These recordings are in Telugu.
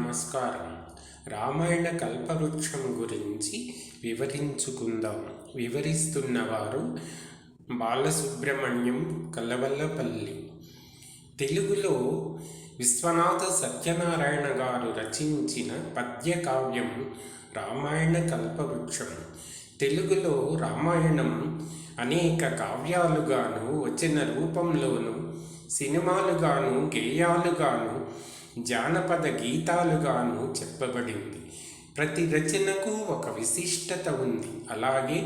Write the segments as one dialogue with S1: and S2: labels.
S1: నమస్కారం. రామాయణ కల్పవృక్షం గురించి వివరించుకుందాం. వివరిస్తున్నవారు బాలసుబ్రహ్మణ్యం కలవల్లపల్లి. తెలుగులో విశ్వనాథ సత్యనారాయణ గారు రచించిన పద్య కావ్యం రామాయణ కల్పవృక్షం. తెలుగులో రామాయణం అనేక కావ్యాలుగాను, వచన రూపంలోను, సినిమాలుగాను, గేయాలుగాను, జానపద గీతాలుగాను చెప్పబడింది. ప్రతి రచనకు ఒక విశిష్టత ఉంది. అలాగే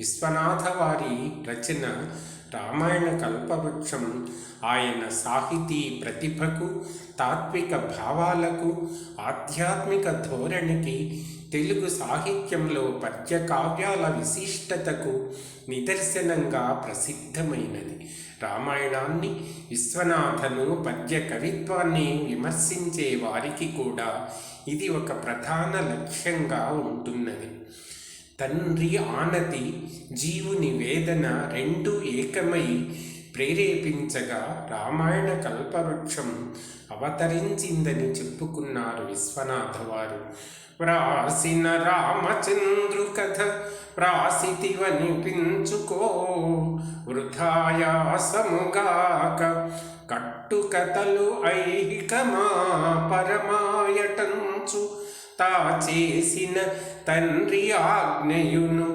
S1: విశ్వనాథ వారి రచన రామాయణ కల్పవృక్షం ఆయన సాహితీ ప్రతిభకు, తాత్విక భావాలకు, ఆధ్యాత్మిక ధోరణికి, తెలుగు సాహిత్యంలో పద్య కావ్యాల విశిష్టతకు నిదర్శనంగా ప్రసిద్ధమైనది. రామాయణాన్ని, విశ్వనాథను, పద్య కవిత్వాన్ని విమర్శించే వారికి కూడా ఇది ఒక ప్రధాన లక్ష్యంగా ఉంటున్నది. తండ్రి ఆనతి, జీవుని వేదన రెండూ ఏకమై ప్రేరేపించగా రామాయణ కల్పవృక్షం అవతరించిందని చెప్పుకున్నారు విశ్వనాథ వారు. వ్రాసిన రామచంద్రు కథ వ్రాసితివనిపించుకో, వృథాయాసముగాక కట్టుకథలు ఐహికమా పరమాయటంచు, తా చేసిన తండ్రి ఆజ్ఞయును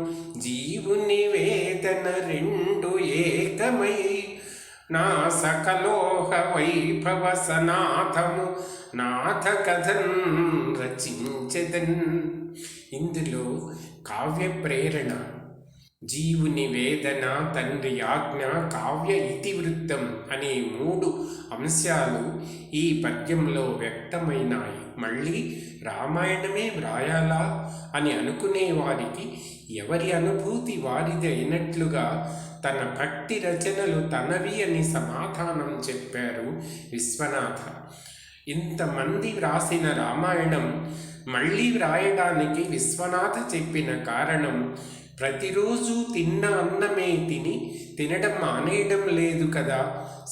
S1: జీవుని వేదన రెండు ఏకమై, నా సకలోహ వైభవ సనాథము నాథ కథన్ రచించెదన్. ఇందులో కావ్య ప్రేరణ, జీవుని వేదన, తండ్రి ఆజ్ఞ, కావ్య ఇతివృత్తం అనే మూడు అంశాలు ఈ పద్యంలో వ్యక్తమైనాయి. మళ్ళీ రామాయణమే వ్రాయాలా అని అనుకునే వారికి ఎవరి అనుభూతి వారిది అయినట్లుగా తన భక్తి రచనలు తనవి అని సమాధానం చెప్పారు విశ్వనాథ. ఇంతమంది వ్రాసిన రామాయణం మళ్ళీ వ్రాయడానికి విశ్వనాథ చెప్పిన కారణం, ప్రతిరోజు తిన్న అన్నమే తినడం మానేయడం లేదు కదా,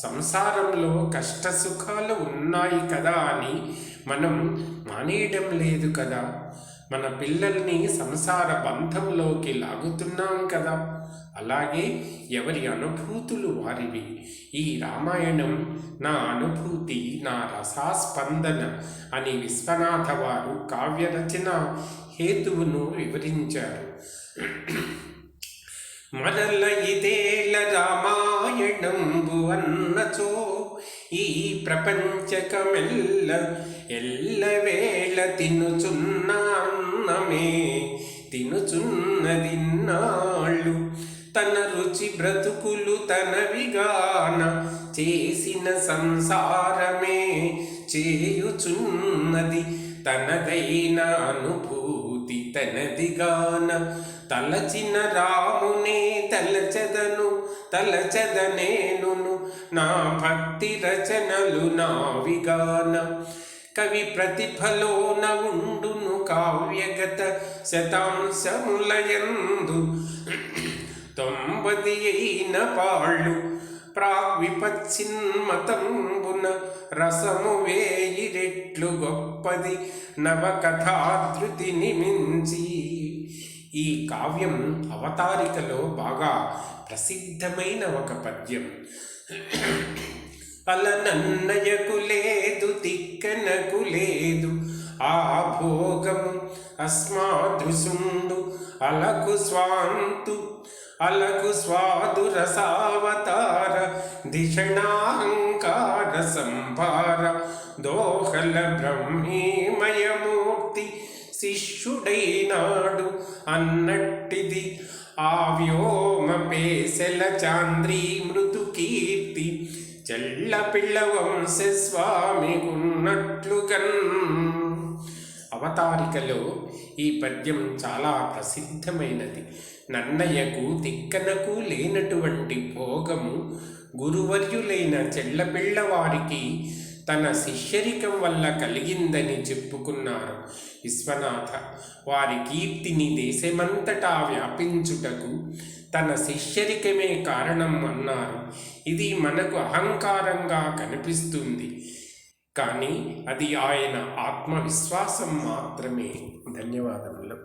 S1: సంసారంలో కష్ట సుఖాలు ఉన్నాయి కదా అని మనం మానేయడం లేదు కదా, మన పిల్లల్ని సంసార బంధంలోకి లాగుతున్నాం కదా. అలాగే ఎవరి అనుభూతులు వారివి. ఈ రామాయణం నా అనుభూతి, నా రసాస్పందన అని విశ్వనాథ వారు కావ్యరచన హేతువును వివరించారు. మరల ఇదేల రామాయణంబు అన్నచో, ఈ ప్రపంచకమెల్ల ఎల్లవేళ తినుచున్న అన్నమే తినుచున్నదిన్నాళ్ళు, తన రుచి బ్రతుకులు తనవిగాన చేసిన సంసారమే చేయుచున్నది, తనదైన అనుభూతి తనదిగాన, తలచిన రామునే తలచదనేనును, నా భక్తి రచనలు నావిగాన, కవి ప్రతిభలోన ఉండును కావ్యగత శతాంశములయందు, 90 అయిన పాళ్ళు ప్రాగ్విపచ్చిన్మతంబున, రసము 1000 రెట్లు గొప్పది నవకథాధృతిని మించి. ఈ కావ్యం అవతారికలో బాగా ప్రసిద్ధమైన ఒక పద్యం. అలనన్నయకు లేదు, తిక్కనకు లేదు, ఆ భోగము అస్మాదృశుండు అలకు స్వాదు రసావతార, ధిషణాహంకార సంభార, దోహల బ్రహ్మీమయమూర్తి శిష్యుడైనాడు అన్నట్టిది, ఆ వ్యోమ పేసెల చాంద్రీ మృదు కీర్తి, చెల్ల పిళ్ళ వంశస్వామి ఉన్నట్లుగన్. అవతారికలో ఈ పద్యం చాలా ప్రసిద్ధమైనది. నన్నయ్యకు, తిక్కనకు లేనటువంటి భోగము గురువర్యులైన చెల్లపిళ్ళవారికి తన శిష్యరికం వల్ల కలిగిందని చెప్పుకున్నారు విశ్వనాథ. వారి కీర్తిని దేశమంతటా వ్యాపించుటకు తన శిష్యరికమే కారణం అన్నారు. ఇది మనకు అహంకారంగా కనిపిస్తుంది, కానీ అది ఆయన ఆత్మవిశ్వాసం మాత్రమే. ధన్యవాదములు.